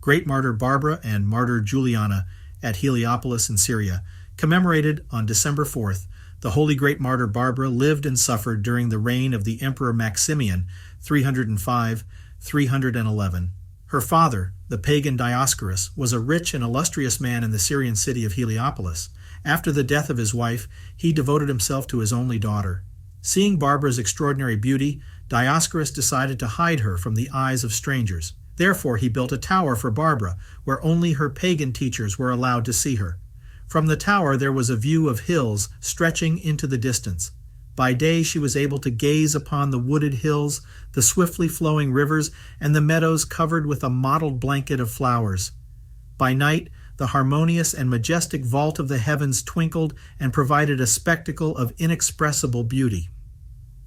Great Martyr Barbara and Martyr Juliana at Heliopolis in Syria, commemorated on December 4th. The Holy Great Martyr Barbara lived and suffered during the reign of the Emperor Maximian, 305-311. Her father, the pagan Dioscorus, was a rich and illustrious man in the Syrian city of Heliopolis. After the death of his wife, he devoted himself to his only daughter. Seeing Barbara's extraordinary beauty, Dioscorus decided to hide her from the eyes of strangers. Therefore, he built a tower for Barbara, where only her pagan teachers were allowed to see her. From the tower there was a view of hills stretching into the distance. By day she was able to gaze upon the wooded hills, the swiftly flowing rivers, and the meadows covered with a mottled blanket of flowers. By night, the harmonious and majestic vault of the heavens twinkled and provided a spectacle of inexpressible beauty.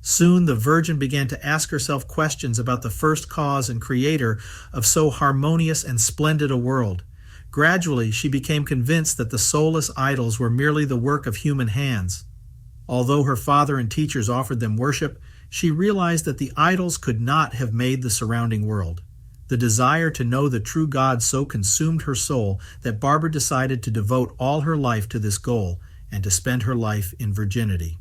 Soon the Virgin began to ask herself questions about the first cause and creator of so harmonious and splendid a world. Gradually, she became convinced that the soulless idols were merely the work of human hands. Although her father and teachers offered them worship, she realized that the idols could not have made the surrounding world. The desire to know the true God so consumed her soul that Barbara decided to devote all her life to this goal and to spend her life in virginity.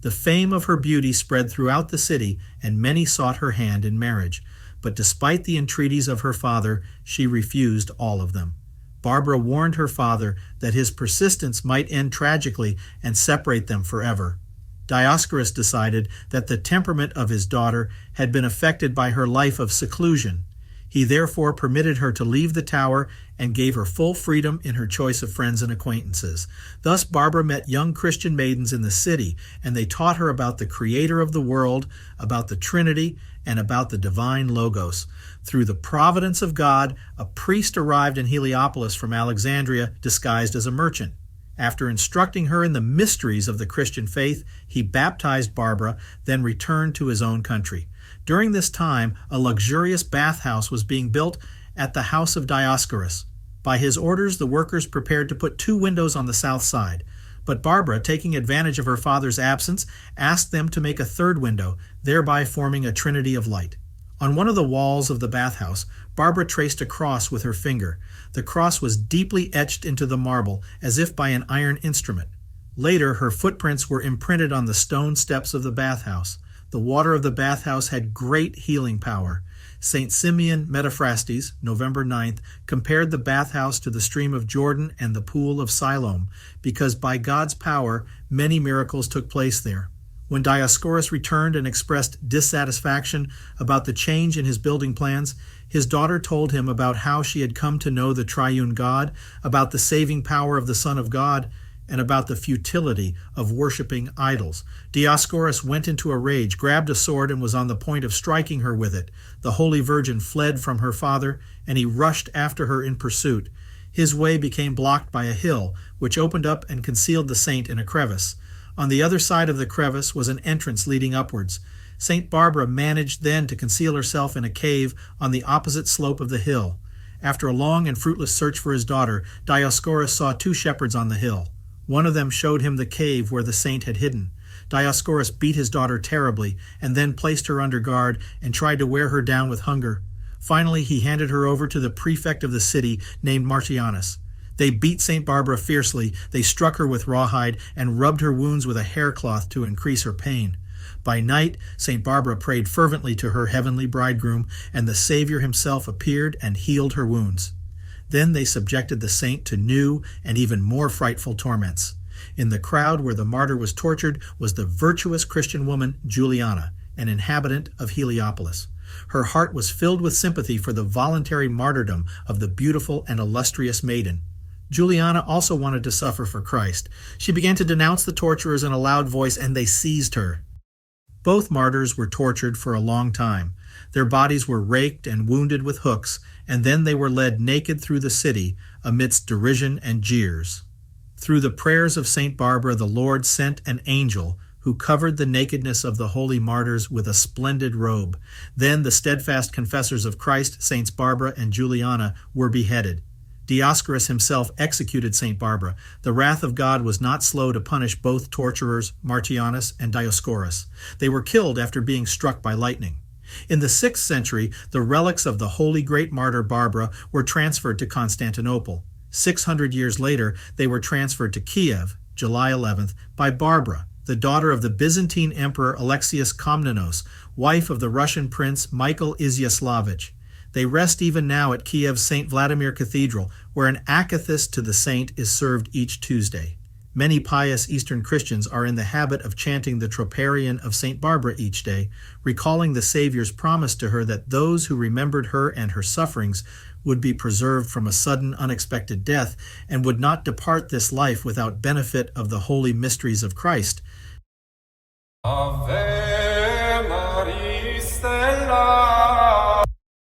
The fame of her beauty spread throughout the city, and many sought her hand in marriage. But despite the entreaties of her father, she refused all of them. Barbara warned her father that his persistence might end tragically and separate them forever. Dioscorus decided that the temperament of his daughter had been affected by her life of seclusion. He therefore permitted her to leave the tower and gave her full freedom in her choice of friends and acquaintances. Thus Barbara met young Christian maidens in the city, and they taught her about the Creator of the world, about the Trinity, and about the divine Logos. Through the providence of God, a priest arrived in Heliopolis from Alexandria disguised as a merchant. After instructing her in the mysteries of the Christian faith, he baptized Barbara, then returned to his own country. During this time, a luxurious bathhouse was being built at the house of Dioscorus. By his orders, the workers prepared to put 2 windows on the south side. But Barbara, taking advantage of her father's absence, asked them to make a 3rd window, thereby forming a trinity of light. On one of the walls of the bathhouse, Barbara traced a cross with her finger. The cross was deeply etched into the marble, as if by an iron instrument. Later, her footprints were imprinted on the stone steps of the bathhouse. The water of the bathhouse had great healing power. St. Simeon Metaphrastes, November 9th, compared the bathhouse to the stream of Jordan and the pool of Siloam, because by God's power, many miracles took place there. When Dioscorus returned and expressed dissatisfaction about the change in his building plans, his daughter told him about how she had come to know the triune God, about the saving power of the Son of God, and about the futility of worshiping idols. Dioscorus went into a rage, grabbed a sword, and was on the point of striking her with it. The Holy Virgin fled from her father, and he rushed after her in pursuit. His way became blocked by a hill, which opened up and concealed the saint in a crevice. On the other side of the crevice was an entrance leading upwards. St. Barbara managed then to conceal herself in a cave on the opposite slope of the hill. After a long and fruitless search for his daughter, Dioscorus saw 2 shepherds on the hill. One of them showed him the cave where the saint had hidden. Dioscorus beat his daughter terribly, and then placed her under guard and tried to wear her down with hunger. Finally, he handed her over to the prefect of the city named Martyrdom. They beat St. Barbara fiercely, they struck her with rawhide, and rubbed her wounds with a haircloth to increase her pain. By night, St. Barbara prayed fervently to her heavenly bridegroom, and the Savior himself appeared and healed her wounds. Then they subjected the saint to new and even more frightful torments. In the crowd where the martyr was tortured was the virtuous Christian woman Juliana, an inhabitant of Heliopolis. Her heart was filled with sympathy for the voluntary martyrdom of the beautiful and illustrious maiden. Juliana also wanted to suffer for Christ. She began to denounce the torturers in a loud voice, and they seized her. Both martyrs were tortured for a long time. Their bodies were raked and wounded with hooks, and then they were led naked through the city amidst derision and jeers. Through the prayers of St. Barbara, the Lord sent an angel who covered the nakedness of the holy martyrs with a splendid robe. Then the steadfast confessors of Christ, Saints Barbara and Juliana, were beheaded. Dioscorus himself executed St. Barbara. The wrath of God was not slow to punish both torturers, Martyrdom and Dioscorus. They were killed after being struck by lightning. In the 6th century, the relics of the holy great martyr Barbara were transferred to Constantinople. 600 years later, they were transferred to Kiev, July 11th, by Barbara, the daughter of the Byzantine Emperor Alexius Komnenos, wife of the Russian prince Michael Iziaslavich. They rest even now at Kiev's St. Vladimir Cathedral, where an akathist to the saint is served each Tuesday. Many pious Eastern Christians are in the habit of chanting the Troparion of St. Barbara each day, recalling the Savior's promise to her that those who remembered her and her sufferings would be preserved from a sudden, unexpected death and would not depart this life without benefit of the holy mysteries of Christ. Ave.